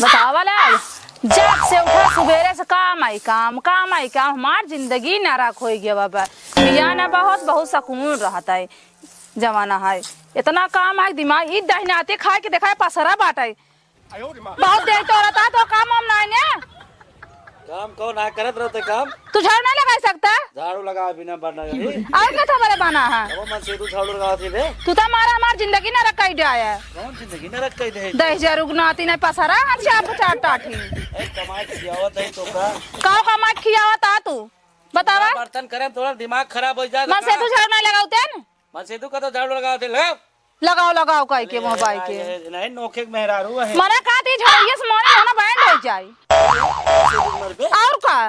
बतावा ले जब से उठा सुबेरे से काम आई काम हमार जिंदगी नाराक हो गया बाबा। पिया ना बहुत सुकून रहता है जमाना है इतना काम है दिमाग ई दहनाते खा के देखा पसरा बाटा है बहुत देर तो रहता तो काम हम ना ने काम कौन आ करत रहते काम तू झाड़ू नहीं लगा सकता झाड़ू लगा बिना बना रही और क्या था बड़े बना है वो मन से तू झाड़ू लगा थी बे तू तो हमार जिंदगी ना रख दे आया कौन जिंदगी न रख कई दे 10,000 रुगनाती नहीं पसरा हम चाप चाट टाठी ए कमाई खियावत है तो का काओ कमा खियावता तू बतावा बर्तन करे थोड़ा दिमाग खराब हो जाए मन से तू झाड़ू नहीं लगाउते न मन से तू का तो झाड़ू लगा दे लगाओ कह के मोबाइल के नहीं नोखे मेहरारू है मना काती झाड़िए से मोने होना बैंड हो जाए और का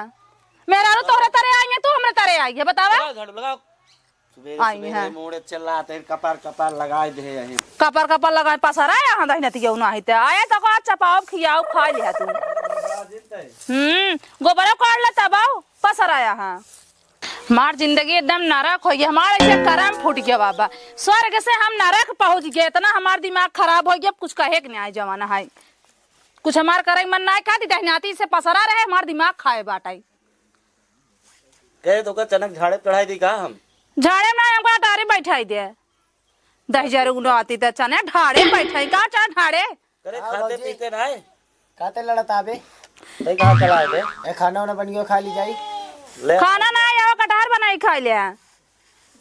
मेरा तोहरे तरे आई है तू हमरे तरे आई है बतावा झाड़ू लगाओ सुबह मोड़े चलाते कपार लगा दे यही कपार लगा पसरा यहां दही नती ना हिते आया तो का चपाव खियाओ खा लिया तू गोबरा काट लेता बाऊ पसरा यहां हमार जिंदगी एकदम नरक हो गया हमारे ऐसे करम फूट गया बाबा स्वर्ग से हम नरक पहुंच गए इतना हमार दिमाग खराब हो गया कुछ कहे के नहीं जमाना है कुछ हमार करे मन ना का दहनाती से पसरा रहे हमार दिमाग खाए बाटाई कहे तो का चनक झाड़े चढ़ाई दी का हम झाड़े में हमका टारे बैठाई दे 10,000 उड़ाती त चने ढाड़े बैठाई का चा ढाड़े करे खाते पीते ना है काते लड़ता बे नहीं कहां चला दे ए खाना वाना बन गयो खा ली जाई ले खाना ना आया कटहर बनाई खा लिया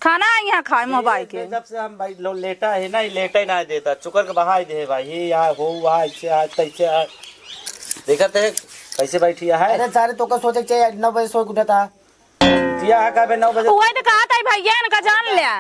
खाना यहाँ खाए मोबाइल के जब से हम भाई लो लेटा है ना लेटा ही ना देता चुकर के बहाई दे भाई ये यार हो वहां ऐसे आज तैसे आज देखते है कैसे बैठी है अरे सारे तो का सोचे चाहिए 9 बजे सो उठा था किया का बे 9 बजे वो तो कहा था भैया इनका जान लिया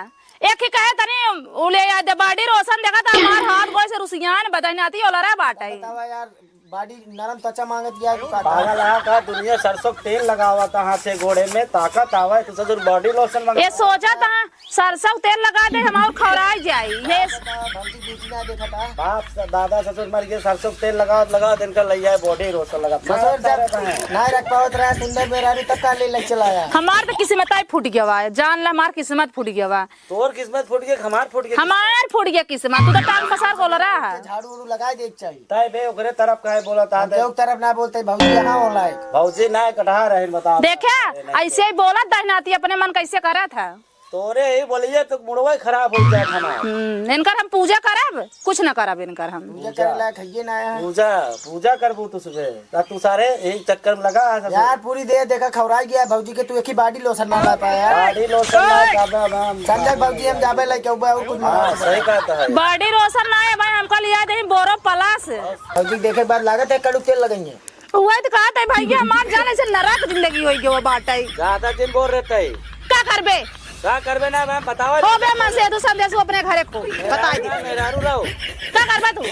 एक ही कहे तनी उले याद बाड़ी रोशन देखा था हमार हाथ गोल से रुसियान बदन आती ओलरा बाटा बतावा यार बॉडी नरम त्वचा मांगत यार पागल आ का दुनिया सरसों तेल लगावा था हाथ से घोड़े में ताकत आवा तो सदुर बॉडी लोशन मंगा ये सोचा था सरसों तेल लगा दे हम और खौराई जाई ये भंजी बीच ना देखा था बाप दादा ससुर मर गए सरसों तेल लगा दिन का लैया बॉडी लोशन लगा ससुर जब ना रख पावत रहा सुंदर मेहरारू तक का ले चलाया हमार तो किस्मत ही फूट गया वा जान ला हमार किस्मत फूट गया वा तोर किस्मत फूट गई हमार फूट गई हमार फूट गया किस्मत तू तो टांग पसार बोल रहा है झाड़ू उड़ू लगा दे चाहिए ताई बे ओकरे तरफ काहे बोला था एक तरफ ना बोलते भौजी यहाँ होला भौजी ना कटहर है बता देखा ऐसे ही बोला दहनाती अपने मन कैसे करा था तोरे ही बोलिए तो मुड़वा खराब हो जाए हमारा इनकर हम पूजा करब कुछ न करब इनकर हम पूजा करे लायक है ना है पूजा करबू तू सुबह तू सारे यही चक्कर में लगा यार पूरी देर देखा खवराई गया भौजी के तू एक ही बॉडी लोशन ना ला पाया बॉडी लोशन ना जाबे संजय भौजी हम जाबे लेके और कुछ सही कहता है बॉडी रोशन ना है भाई हमको लिया दे बोरो प्लस भौजी देखे बाद लागत है कड़ू तेल लगाएंगे वही तो कहा था भैया हमार जाने से नरक जिंदगी होई गयो बाटाई ज्यादा दिन बोल रहता है का करबे क्या करबे ना मैं बताओ हो बे मन से तू संदेश अपने घरे को बता दे मेहरारू रहो का करबा तू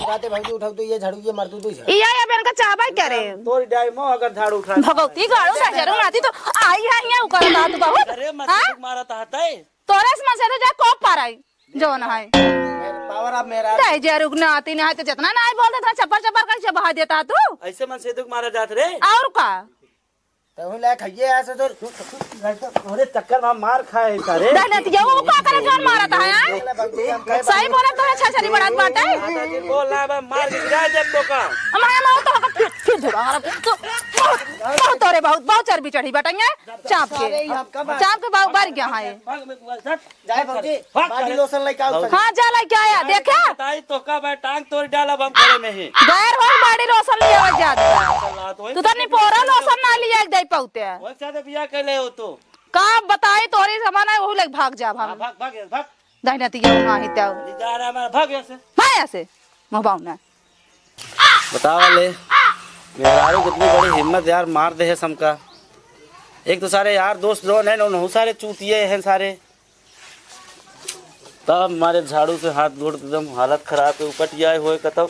बातें भौजी उठाओ तो ये झाड़ू ये मार तू इया या बेन का चाहबा करे तोरी डाई मो अगर झाड़ू उठा भगवती गाड़ो ना जरूर आती तो आई है यहाँ उकर ता तू बहुत अरे मत मारा था है तोरे से मन से तो जा कोप पाराई जो ना है पावर आप मेरा दे जे रुकना आती नहीं तो जितना ना बोलते था चप्पल कैसे बहा देता तू ऐसे मन से दुख मारा जात रे और का तो लायक है ऐसे तो अरे चक्कर में मार खाए सारे दहनतिया वो का करे जान मारा था यार सही बोला तो अच्छा छरी बड़ा बात है बोल रहा है मार के गिरा दे तो का हमारा मां तो फिर धुरा तो बहुत तोरे बहुत चर्बी चढ़ी बटंगे चाप के बहुत बार गया है जाए भौजी बॉडी लोशन लेके आओ हां जा लेके आया देखा बताई तो का मैं टांग तोड़ डाला हम करे में ही गैर हो बॉडी लोशन लिया जाता तू तो नहीं पोरा लोशन ना लिया दे पाउते वो साथे बियाह कैले हो तो का बताई तोरी जमाना वो लग भाग जा हम भाग दहनतिया वहां ही त्या जा रहा हमारा भाग ऐसे भाई ऐसे मोबाउना बताओ ले मेहरारू कितनी बड़ी हिम्मत यार मार दे है सबका एक तो सारे यार दोस्त जो है ना सारे चूतिए हैं सारे तब हमारे झाड़ू से हाथ जोड़ एकदम हालत खराब है उपट जाए हुए कतब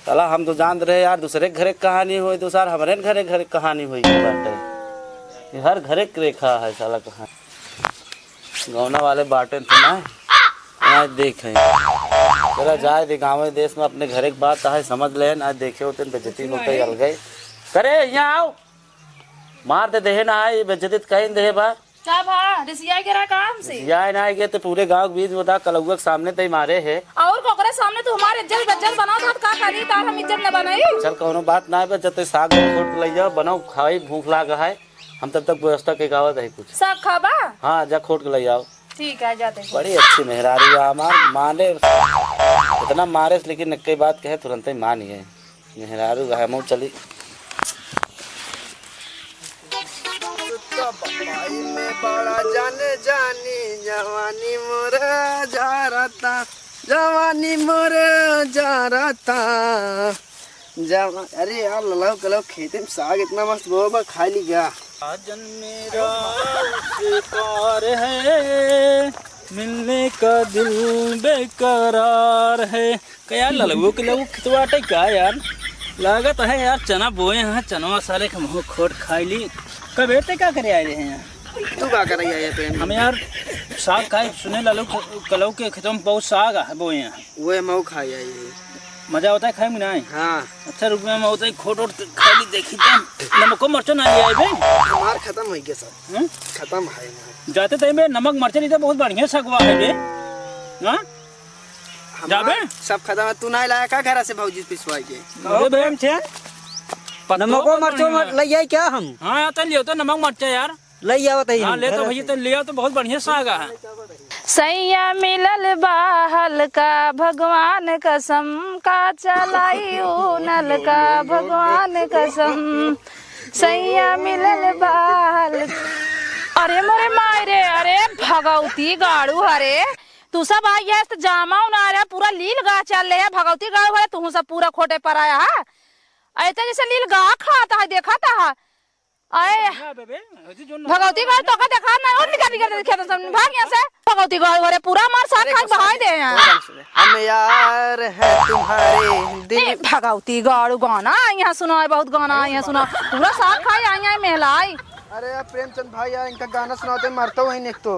चला हम तो जान रहे यार दूसरे घरे कहानी हुई तो सार हमारे घरे कहानी हुई बाटे हर घरे रेखा है साला कहानी गौना वाले बाटे सुना है देखे जरा जाए दे गाँव देश में अपने घरे की बात है समझ ले ना देखे होते बेजती होते हल गए करे यहाँ आओ मार दे दे ना आए बेजती कहीं दे बार क्या भा रिसिया गिरा काम से यार ना गए तो पूरे गांव के बीच बता कलौआ के सामने तई मारे है। और कोकरे सामने तू हमारे इज्जत बज्जत बनाओ था का करी तार हम इज्जत न बनाई। चल कोनो बात ना है, जब साग खोट ले जाओ बनाओ खाई भूख लागा है, हम तब तक व्यवस्था के गावत है कुछ साग खाबा। हाँ जा खोट के ले जाओ। ठीक है जाते हैं। बड़ी अच्छी मेहरारू है हमार, माने इतना मारे लेकिन नक्की बात कहे तुरंत ही मान ही है मेहरारू है। मुँह चली में बड़ा जाने जानी जवानी मोरा जा रहा, जवानी मोरा जा रहा जवा। अरे यार ललाओ कलाओ खेते में साग इतना मस्त गोबर खा ली गया। साजन मेरा शिकार है, मिलने का दिल बेकरार है। क्या यार ललगो के लोग खितवाटे का यार लागत है यार। चना बोए हैं, चनवा सारे के मुँह खोट खाई ली। कब बेटे क्या करे आए हैं यार? तू क्या कर रही है प्रेम? हम यार साग खाए सुने लालू कलऊ के खेतों में बहुत साग है बोए हैं। वो मऊ खाई है ये। मजा होता है खाए में ना? हाँ अच्छा रुपये में होता है खोट और खा ली देखी तो नमको मरचो ना ले आए बे। हमार खत्म हो गया सब, खत्म है। जाते थे में नमक मरचे नहीं तो बहुत बढ़िया सगवा है बे। हाँ जाबे सब खत्म है। तू नहीं लाया का घर से भौजी पिसवा के? नमको मरचो ले जाए क्या हम? हाँ आता लियो तो नमक मरचा यार ले आओ तई। हाँ ले तो भैया तो लिया तो बहुत बढ़िया साग है। सैया मिलल बाहल का भगवान कसम का चलाई नल का भगवान कसम। सैया मिलल बाहल। अरे मोरे मायरे अरे भगवती गाड़ू हरे तू सब आई है तो जामा उना रहा पूरा लील गा चल रहे है। भगवती गाड़ू हरे तू सब पूरा खोटे पर आया है ऐसा जैसे लील गा खाता है देखा था। अरे भगवती गाड़ तो का देखा ना और निकल निकल खेत से भाग यहां से। भगवती गाड़ वाले पूरा मार साथ खाई बहाई दे यहां। हम यार है तुम्हारे दिल। भगवती गाड़ गाना यहां सुनाए बहुत गाना यहां सुना पूरा साथ खाई आई यहां महलाई। अरे यार प्रेमचंद भाई यार इनका गाना सुनाते मरता वही निक तो।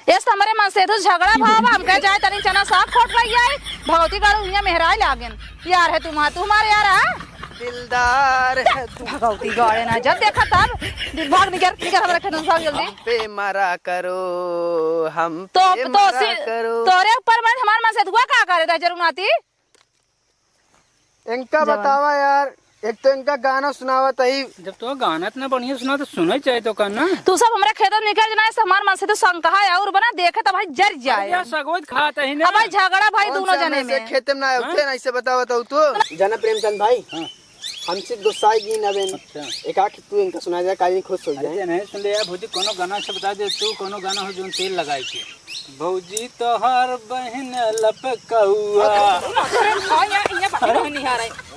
इस हमारे मन से तो झगड़ा भाव हम कह जाए तनी चना साग खोट रही है। भगवती गाड़ यहां महराई लागन यार है तुम्हारे यार है दिलदार है तू। भगवती गाड़े ना जब देखा तब दिल भाग निकल निकल हमारे खेत में भाग जल्दी। पे मरा करो हम तो पे मरा करो। तोरे ऊपर मैं हमारे मन से दुआ का करे था जरूर नाती। इनका बतावा यार, एक तो इनका गाना सुनावत ही। जब तो गाना इतना बढ़िया सुना तो सुना ही चाहिए तो करना। तू सब हमारे खेत में निकल जाना है हमारे मन से तो शंका है और बना देखे तो भाई जर जाए। यार सगोद खाता ही अब ना भाई झगड़ा भाई दोनों जने में खेते में ना उठे ना, इसे बतावा तो जाना प्रेमचंद भाई। हाँ। हमसे गुस्सा की ना बेन। अच्छा एक आख तू इनका सुना जाए काजी खुश हो जाए। अरे नहीं सुन ले यार भौजी कोनो गाना से बता दे तू कोनो गाना हो जो तेल लगाई के। भौजी तोहर बहन लपकौआ।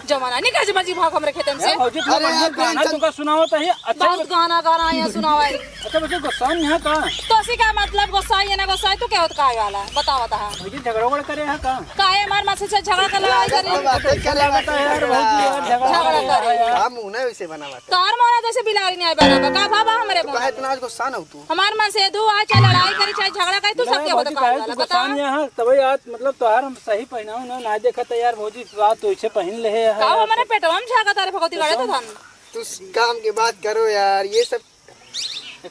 जमाना नहीं कैसे मर्जी भाग हमारे खेत से। भौजी तो बढ़िया गाना तुमका सुनाओ तो है अच्छा। बहुत गाना गाना यहाँ सुनावा। अच्छा बच्चे गुस्सा नहीं है का? तो सी का मतलब गुस्सा है ना गुस्सा है तो क्या होता है वाला बता बता। भौजी झगड़ा करे है का? काहे हमारे मन से झगड़ा कर लगा करे क्या लगता है यार भौजी यार झगड़ा करे। हम मुंह ना वैसे बनावा तार मोरा जैसे बिलारी नहीं आए बराबर का भाबा हमारे तो काहे इतना गुस्सा ना हो तू? हमारे मन से दू आ चाहे लड़ाई करे चाहे झगड़ा करे तू सब क्या होता है वाला बता। यहाँ तभी आज मतलब तोहार हम सही पहनाऊ ना देखा तो यार भौजी बात तो इसे पहन ले है। का हमारे पेटवा में झागा तारे भगवती गाड़े तो धन। तू काम की बात करो यार, ये सब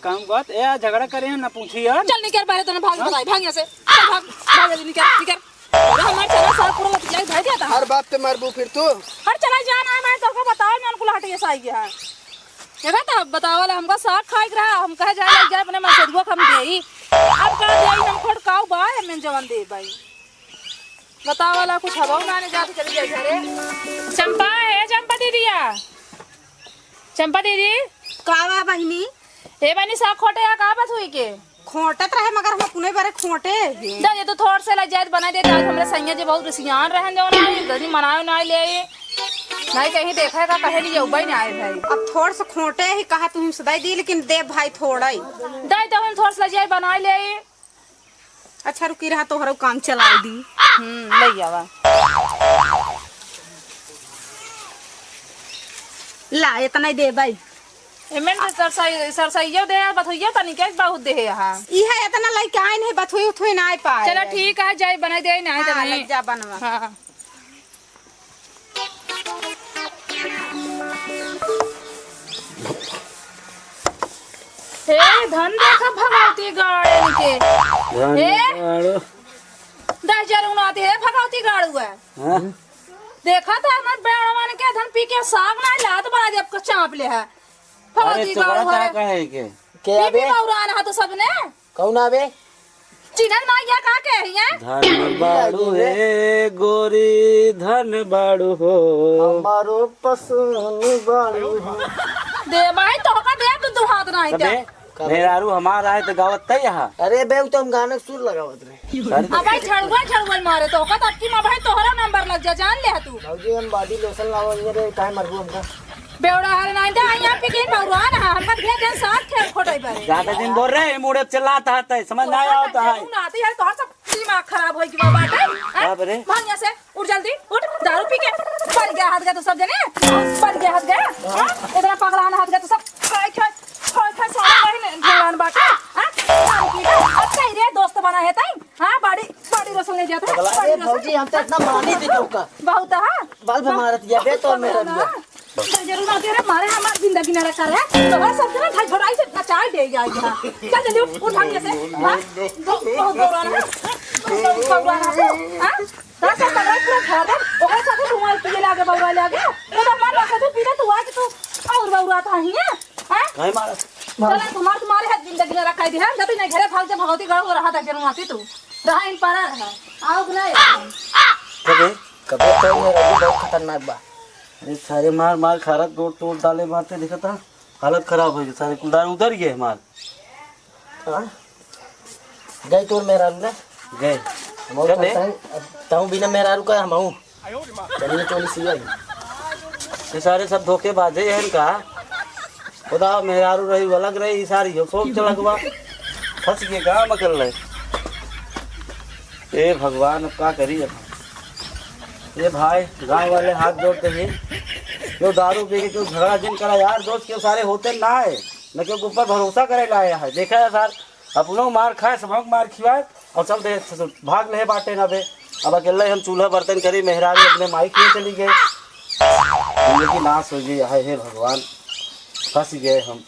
काम बात ए झगड़ा करे ना पूछी यार। चल निकल बाहर तने भाग बताई भाग यहां से चल भाग भाग जल्दी निकल निकल। अरे हमारे चला साल पूरा लग जाए भाई दिया था। हर बात पे मरबू फिर तू। हर चला जाना है मैं तो को बताओ मैं उनको हट ये साई गया है। देखा था बताओ वाला हमका साग खाई रहा हम कहे जाए लग जाए अपने मसेदुआ हम देई अब का देई हम खोट काऊ बा मैं जवान दे भाई बताओ वाला कुछ हवा ना ने जाके चली जाए घरे। चंपा है चंपा दीदिया चंपा दीदी कावा बहिनी ए बनी साग खोटे या का बात हुई के खोटत रहे मगर हम पुने बारे खोटे दा ये तो थोड़ से लजायत बना देते आज हमरे सैया जी बहुत रसियान रहन जो ना गनी मनायो ना ले नहीं कहीं देखा का कहे नहीं उबई नहीं आए भाई। अब थोड़ से खोटे ही कहा तुम सदाई दी लेकिन दे भाई थोड़ा ही दाई तो हम थोड़ से लजायत बना ले। अच्छा रुकी रहा तो हर काम चला दी। ले आवा ला इतना ही दे भाई एमें सरसइयो दे बथइयो तनी के बहुत दे यहां इहे इतना लइके आइन है बथुई उथुई ना आ पाए। चलो ठीक है जाई बना दे ना हाँ, तो लग जा बनवा। हां हे धन देखा भगवती गाड़न के ए? धन 10,000 उनाते है भगवती गाड़ हुआ हाँ? देखा था मैं बेड़वा ने क्या धन पी के साग ना लात बना दे आपका चाप ले है अरे भगवती गाड़ चुकड़ा हुआ क्या कहे के के पी आबे पौरान हा तो सबने कौन आबे चिनन माया का कह है धन बाड़ू हे गोरी धन बाड़ू हो हमारो पसंद बाड़ू हो। दे भाई तो का दे तू हाथ ना कबे मेहरारू हमारा है तो गावत तय यहाँ अरे बे तो हम गाने सुर लगावत रहे अब भाई छड़ुआ मारे तो का तब की मां भाई तोहरा नंबर लग जा जान ले तू भाजी हम बॉडी लोशन लावल रे टाइम मरबू हमका बेवड़ा हर ना दे यहाँ पे के पौरान हा हम के दिन साथ खेल खोटई पर ज्यादा दिन बोल रहे हैं मुड़े चलाता है समझ ना आता है तू ना आती है तोहर सब दिमाग खराब होई की बाबा बाप रे। भानिया से उठ जल्दी उठ दारू पी के पड़ गया हाथ गया तो सब जने पड़ गया हाथ गया इतना पगलाना हाथ गया तो सब खाए सारा बहन ढेलान बाटे हां दारू पी के अब कहीं रे दोस्त बना है तई हां बड़ी रसों ले जाता है अरे भौजी हम तो इतना मानी थे चौका बहुत हां बाल भमारत दिया बे तो मेरा दिया जरूर आते रे मारे हमार जिंदगी ना रखा है तो हर सब ना भाई छोड़ाई से नचाई दे गया यहाँ चल जल्दी उठ भाग से हां बहुत दौड़ाना है पौराना है हां ता सब पकड़ पूरा घर दे ओकरे साथे रुमाल पिए लागे बौरा लागे तो मन लगे तू पीले तू आज तू और बौरा था ही है हां कहीं मारा चला तुम्हारे है जिंदगी ना रखा दी है जब नहीं घरे भाग जा भगवती गढ़ हो रहा था जरूर आती तू रहा इन पारा रहा आओ ना कबे कबे तो मेरा भी बहुत खतरनाक बा अरे सारे मार मार खारत तोड़ डाले मारते देखा था हालत खराब हो गई सारे कुलदार उधर गए मार हां गई तो मेरा ने गए कबे ताऊ बिना मेरा रुका हम हूं चलिए चोली सी आई ये सारे सब धोखेबाजे हैं इनका खुदा मेहरारू रही अलग रही सारी हो सोच चलक बा फंस गए कहाँ मकल रहे ए भगवान अब क्या करी अब ये भाई गांव वाले हाथ जोड़ते हैं क्यों दारू पी के क्यों झगड़ा जिन करा यार दोस्त क्यों सारे होते ना है न क्यों ऊपर भरोसा करे लाया है देखा है सर अपनों मार खाए सबक मार खिलाए और चल दे भाग ले बाटे ना बे अब अकेले हम चूल्हा बर्तन करी मेहरारू अपने माइक में चली गए जिंदगी नाश हो गई है हे भगवान फंस गए हम